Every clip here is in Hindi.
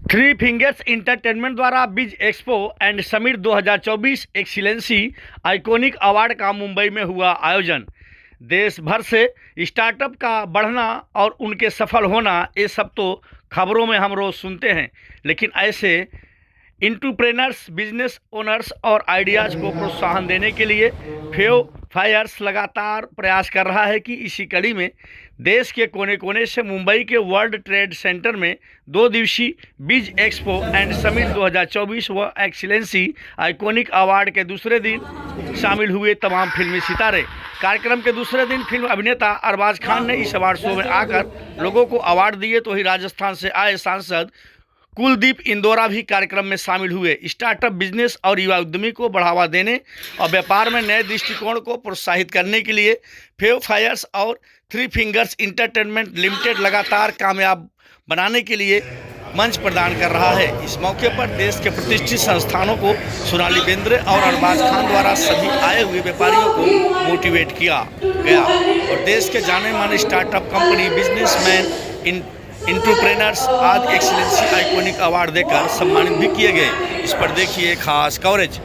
थ्री फिंगर्स इंटरटेनमेंट द्वारा बिज expo and summit 2024 excellency iconic award का मुंबई में हुआ आयोजन। देश भर से स्टार्टअप का बढ़ना और उनके सफल होना, ये सब तो खबरों में हम रोज़ सुनते हैं, लेकिन ऐसे एंटरप्रेन्योर्स, बिजनेस ओनर्स और आइडियाज़ को प्रोत्साहन देने के लिए फायर्स लगातार प्रयास कर रहा है कि इसी कड़ी में देश के कोने कोने से मुंबई के वर्ल्ड ट्रेड सेंटर में 2 दिवसीय बिज एक्सपो एंड समिट 2024 व एक्सीलेंसी आइकॉनिक अवार्ड के दूसरे दिन शामिल हुए तमाम फिल्मी सितारे। कार्यक्रम के दूसरे दिन फिल्म अभिनेता अरबाज खान ने इस अवार्ड शो में आकर लोगों को अवार्ड दिए, तो ही राजस्थान से आए सांसद कुलदीप इंदौरा भी कार्यक्रम में शामिल हुए। स्टार्टअप बिजनेस और युवा उद्यमी को बढ़ावा देने और व्यापार में नए दृष्टिकोण को प्रोत्साहित करने के लिए फायर्स और थ्री फिंगर्स इंटरटेनमेंट लिमिटेड लगातार कामयाब बनाने के लिए मंच प्रदान कर रहा है। इस मौके पर देश के प्रतिष्ठित संस्थानों को सोनाली बेंद्रे और अरबाज खान द्वारा सभी आए हुए व्यापारियों को मोटिवेट किया गया और देश के जाने माने स्टार्टअप कंपनी, बिजनेसमैन, एंटरप्रेन्योर्स आज एक्सीलेंसी आइकॉनिक अवार्ड देकर सम्मानित भी किए गए। इस पर देखिए खास कवरेज।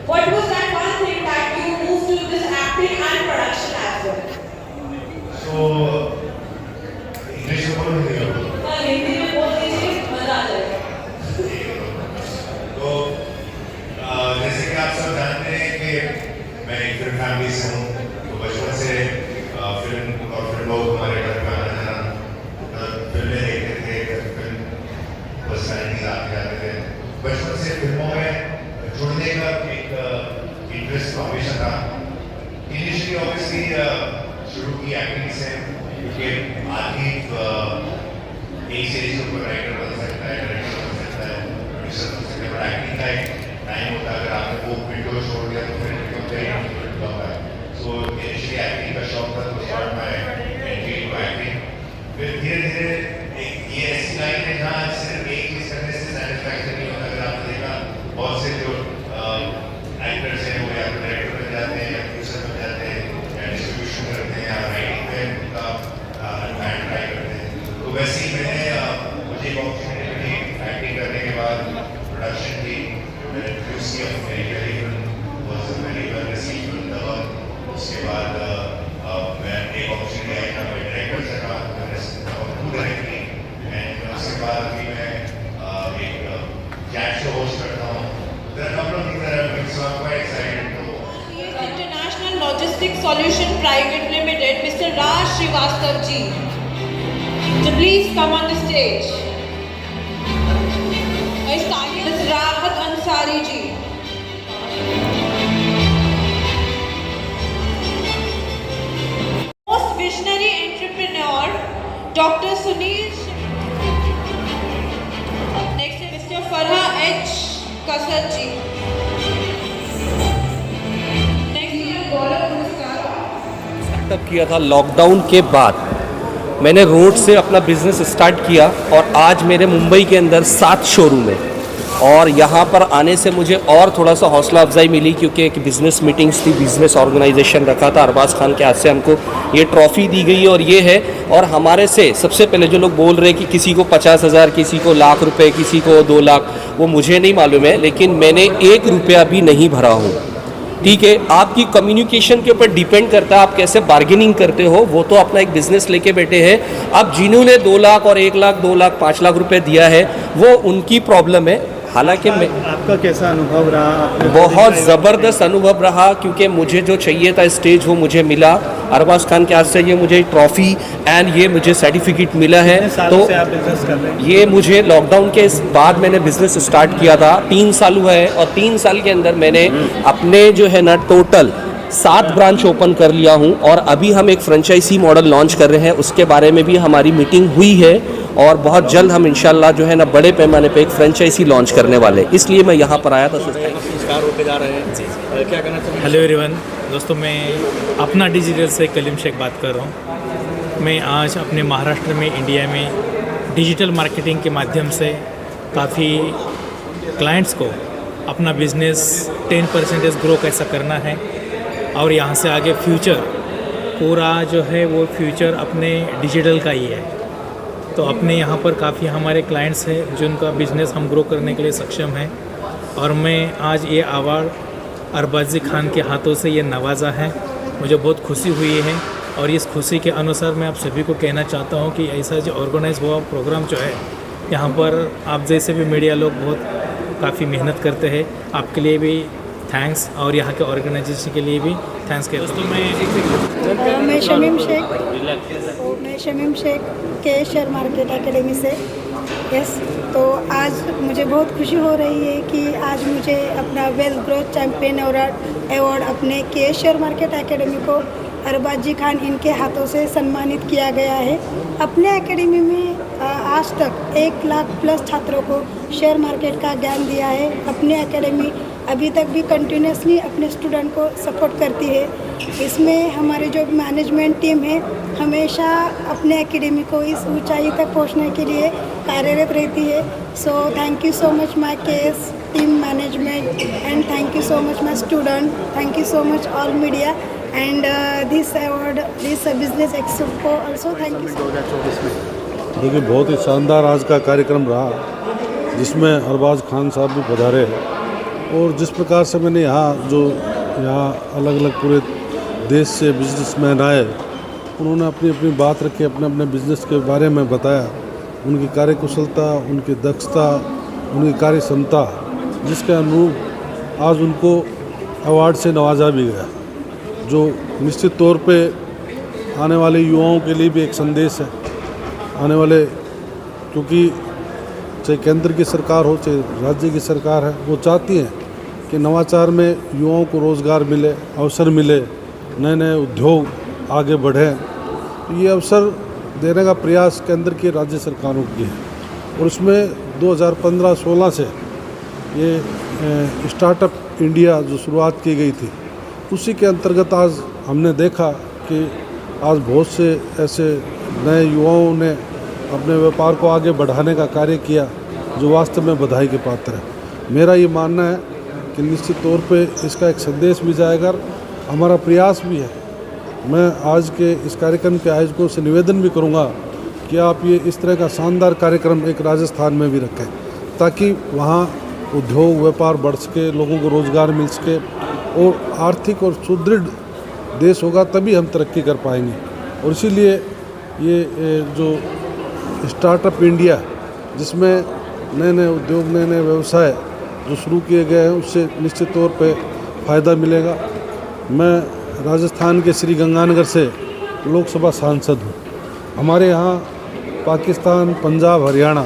जैसे कि आप सब जानते हैं कि मैं एक फिल्म फैमिली से हूँ, तो बचपन से फिल्म और फिल्मों को हमारे घर में आना जाना, फिल्में देखते थे, फिल्म पर्सनैलिटीज आते जाते थे। बचपन से फिल्मों में जुड़ने का एक इंटरेस्ट हमेशा था। इनिशियली ऑब्वियसली शुरू की एक्टिंग से, क्योंकि आदमी एक से एक ऊपर राइटर बन सकता है, डायरेक्टर बन सकता है, प्रोड्यूसर बन सकता है, पर एक्टिंग का एक टाइम होता है। अगर आपने वो विंडो छोड़ दिया तो फिर सो इनिशियली एक्टिंग का शौक था, तो start my entry to acting. फिर धीरे धीरे एक ये ऐसी लाइन है जहाँ सिर्फ एक चीज़ करने से सेटिस्फैक्शन नहीं होता। अगर आपने देखा बहुत से जो एक्टर्स हैं वो या तो डायरेक्टर बन जाते हैं या प्रोड्यूसर बन जाते हैं या डिस्ट्रीब्यूशन करते हैं या राइटिंग में उनका ट्राई करते हैं। तो वैसे ही मैंने मुझे एक अपॉर्चुनिटी मिली एक्टिंग करने के बाद प्रोडक्शन की। मैंने प्रोड्यूस किया मेरी पहली film was very well received in the world. उसके बाद मैं एक अपॉर्चुनिटी आई था, मैं डायरेक्टर से कहा, मैंने डायरेक्ट की। एंड उसके बाद भी मैं एक चैट शो होस्ट करता हूँ। There are couple of things that I am doing, so I am quite excited. International logistics solution private limited, mister Raj Srivastava ji, so please come on the stage. Ms. Rahat Ansari ji, most visionary entrepreneur Dr. Sunil. Next is Mr. Farha H. Kasar ji. Next is Gaurav Muskan. Startup किया था लॉकडाउन के बाद। मैंने रोड से अपना बिज़नेस स्टार्ट किया और आज मेरे मुंबई के अंदर 7 शोरूम है। और यहाँ पर आने से मुझे और थोड़ा सा हौसला अफजाई मिली, क्योंकि एक बिज़नेस मीटिंग्स थी, बिज़नेस ऑर्गेनाइजेशन रखा था। अरबाज खान के हाथ से हमको ये ट्रॉफ़ी दी गई और ये है। और हमारे से सबसे पहले जो लोग बोल रहे हैं कि किसी को 50,000, किसी को लाख रुपए, किसी को 2 लाख, वो मुझे नहीं मालूम है, लेकिन मैंने 1 रुपया भी नहीं भरा हूँ। ठीक है, आपकी कम्युनिकेशन के ऊपर डिपेंड करता है आप कैसे बार्गेनिंग करते हो। वो तो अपना एक बिज़नेस लेके बैठे हैं। अब जिन्होंने 2 लाख और 1 लाख, 2 लाख, 5 लाख रुपए दिया है, वो उनकी प्रॉब्लम है। हालांकि मैं आपका कैसा अनुभव रहा? बहुत ज़बरदस्त अनुभव रहा, क्योंकि मुझे जो चाहिए था स्टेज वो मुझे मिला। अरबाज खान के हाथ से ये मुझे ट्रॉफ़ी एंड ये मुझे सर्टिफिकेट मिला है। तो से आप बिजनेस कर रहे हैं? ये मुझे लॉकडाउन के बाद मैंने बिज़नेस स्टार्ट किया था, 3 साल हुआ है। और 3 साल के अंदर मैंने अपने जो है ना टोटल 7 ब्रांच ओपन कर लिया हूँ। और अभी हम एक फ्रेंचाइजी मॉडल लॉन्च कर रहे हैं, उसके बारे में भी हमारी मीटिंग हुई है। और बहुत जल्द हम इंशाल्लाह जो है ना बड़े पैमाने पे एक फ्रेंचाइजी लॉन्च करने वाले, इसलिए मैं यहाँ पर आया था। पुरस्कार होते जा रहे हैं, क्या कहना चाहिए? हेलो एवरीवन, दोस्तों मैं अपना डिजिटल से कलीम शेख बात कर रहा हूँ। मैं आज अपने महाराष्ट्र में, इंडिया में डिजिटल मार्केटिंग के माध्यम से काफ़ी क्लाइंट्स को अपना बिज़नेस 10% ग्रो कैसा करना है और यहाँ से आगे फ्यूचर पूरा जो है वो फ्यूचर अपने डिजिटल का ही है। तो अपने यहाँ पर काफ़ी हमारे क्लाइंट्स हैं जिनका बिज़नेस हम ग्रो करने के लिए सक्षम हैं। और मैं आज ये अवार्ड अरबाज़ी खान के हाथों से ये नवाजा है, मुझे बहुत खुशी हुई है। और इस खुशी के अनुसार मैं आप सभी को कहना चाहता हूँ कि ऐसा जो ऑर्गेनाइज हुआ प्रोग्राम जो है, यहाँ पर आप जैसे भी मीडिया लोग बहुत काफ़ी मेहनत करते हैं, आपके लिए भी थैंक्स और यहाँ के ऑर्गेनाइजेशन के लिए भी थैंक्स कहता हूँ। मैं शमीम शेख के शेयर मार्केट एकेडमी से। यस, तो आज मुझे बहुत खुशी हो रही है कि आज मुझे अपना वेल्थ ग्रोथ चैम्पियन अवार्ड अपने के शेयर मार्केट एकेडमी को अरबाज़ी खान इनके हाथों से सम्मानित किया गया है। अपने एकेडमी में आज तक 1 लाख प्लस छात्रों को शेयर मार्केट का ज्ञान दिया है। अपनी एकेडमी अभी तक भी कंटिन्यूसली अपने स्टूडेंट को सपोर्ट करती है। इसमें हमारी जो मैनेजमेंट टीम है हमेशा अपने एकेडमी को इस ऊंचाई तक पहुंचने के लिए कार्यरत रहती है। So thank you so much my KS team management and thank you so much my student, thank you so much all media and this award this business expo also thank you. 2024 में देखिए, बहुत ही शानदार आज का कार्यक्रम रहा जिसमें अरबाज़ खान साहब भी पधारे और जिस प्रकार से मैंने यहाँ अलग अलग पूरे देश से बिजनेसमैन आए, उन्होंने अपनी अपनी बात रखी, अपने अपने बिजनेस के बारे में बताया, उनकी कार्यकुशलता, उनकी दक्षता, उनकी कार्य क्षमता, जिसके अनुरूप आज उनको अवार्ड से नवाजा भी गया, जो निश्चित तौर पे आने वाले युवाओं के लिए भी एक संदेश है। आने वाले, क्योंकि चाहे केंद्र की सरकार हो चाहे राज्य की सरकार है, वो चाहती हैं कि नवाचार में युवाओं को रोज़गार मिले, अवसर मिले, नए नए उद्योग आगे बढ़ें। तो ये अवसर देने का प्रयास केंद्र की राज्य सरकारों की है और इसमें 2015-16 से ये स्टार्टअप इंडिया जो शुरुआत की गई थी, उसी के अंतर्गत आज हमने देखा कि आज बहुत से ऐसे नए युवाओं ने अपने व्यापार को आगे बढ़ाने का कार्य किया जो वास्तव में बधाई के पात्र है। मेरा ये मानना है कि निश्चित तौर पे इसका एक संदेश भी जाएगा, हमारा प्रयास भी है। मैं आज के इस कार्यक्रम के आयोजकों से निवेदन भी करूंगा कि आप ये इस तरह का शानदार कार्यक्रम एक राजस्थान में भी रखें, ताकि वहाँ उद्योग व्यापार बढ़ सके, लोगों को रोज़गार मिल सके और आर्थिक और सुदृढ़ देश होगा तभी हम तरक्की कर पाएंगे। और इसीलिए ये जो स्टार्टअप इंडिया, जिसमें नए नए उद्योग, नए नए व्यवसाय जो शुरू किए गए हैं, उससे निश्चित तौर पे फ़ायदा मिलेगा। मैं राजस्थान के श्री गंगानगर से लोकसभा सांसद हूँ। हमारे यहाँ पाकिस्तान, पंजाब, हरियाणा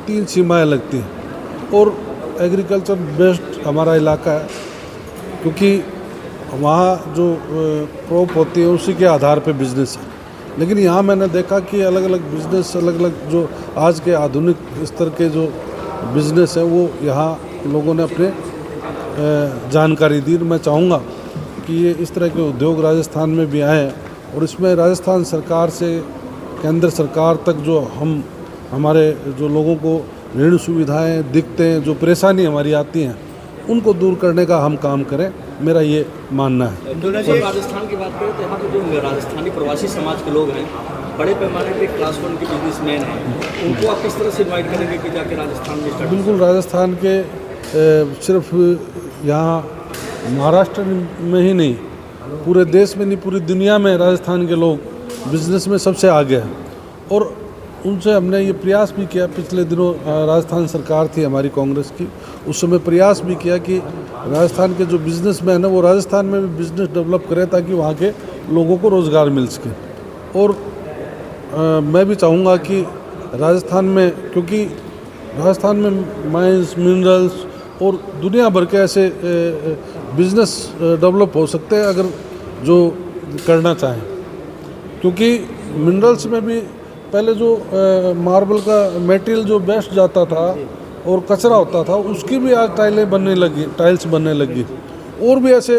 3 सीमाएँ लगती हैं और एग्रीकल्चर बेस्ड हमारा इलाका है, क्योंकि वहाँ जो क्रॉप होती है उसी के आधार पे बिजनेस है। लेकिन यहाँ मैंने देखा कि अलग अलग बिजनेस, अलग अलग जो आज के आधुनिक स्तर के जो बिजनेस है वो यहाँ लोगों ने अपने जानकारी दी। मैं चाहूँगा कि ये इस तरह के उद्योग राजस्थान में भी आएँ और इसमें राजस्थान सरकार से केंद्र सरकार तक जो हमारे जो लोगों को ऋण सुविधाएं दिखते हैं, जो परेशानी हमारी आती हैं, उनको दूर करने का हम काम करें, मेरा ये मानना है। राजस्थान की बात करें तो यहाँ पे जो राजस्थानी प्रवासी समाज के लोग हैं, बड़े पैमाने पे क्लास 1 के बिजनेसमैन हैं, उनको आप किस तरह से इन्वाइट करेंगे कि जाके राजस्थान में स्टार्ट? बिल्कुल, राजस्थान के सिर्फ यहाँ महाराष्ट्र में ही नहीं, पूरे देश में नहीं, पूरी दुनिया में राजस्थान के लोग बिजनेस में सबसे आगे हैं। और उनसे हमने ये प्रयास भी किया, पिछले दिनों राजस्थान सरकार थी हमारी कांग्रेस की, उस समय प्रयास भी किया कि राजस्थान के जो बिजनेसमैन हैं वो राजस्थान में भी बिजनेस डेवलप करें ताकि वहाँ के लोगों को रोज़गार मिल सके। और मैं भी चाहूँगा कि राजस्थान में, क्योंकि राजस्थान में माइंस, मिनरल्स और दुनिया भर के ऐसे बिजनेस डेवलप हो सकते हैं अगर जो करना चाहें, क्योंकि मिनरल्स में भी पहले जो मार्बल का मटेरियल जो बेस्ट जाता था और कचरा होता था, उसकी भी आज टाइल्स बनने लगी। और भी ऐसे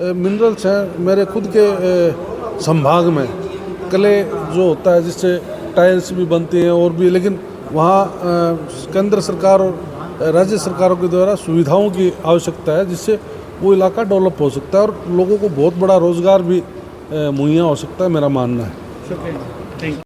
मिनरल्स हैं मेरे खुद के संभाग में, क्ले जो होता है जिससे टाइल्स भी बनती हैं और भी, लेकिन वहाँ केंद्र सरकार और राज्य सरकारों के द्वारा सुविधाओं की आवश्यकता है जिससे वो इलाका डेवलप हो सकता है और लोगों को बहुत बड़ा रोज़गार भी मुहैया हो सकता है, मेरा मानना है।